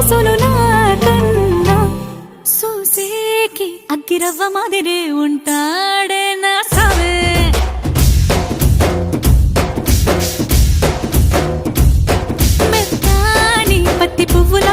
సొగసులు నాకన్నా చూసేకి అగ్గిరవ్వ మాదిరే ఉంటాడే నా సావే. మెత్తాని పత్తి పువ్వుల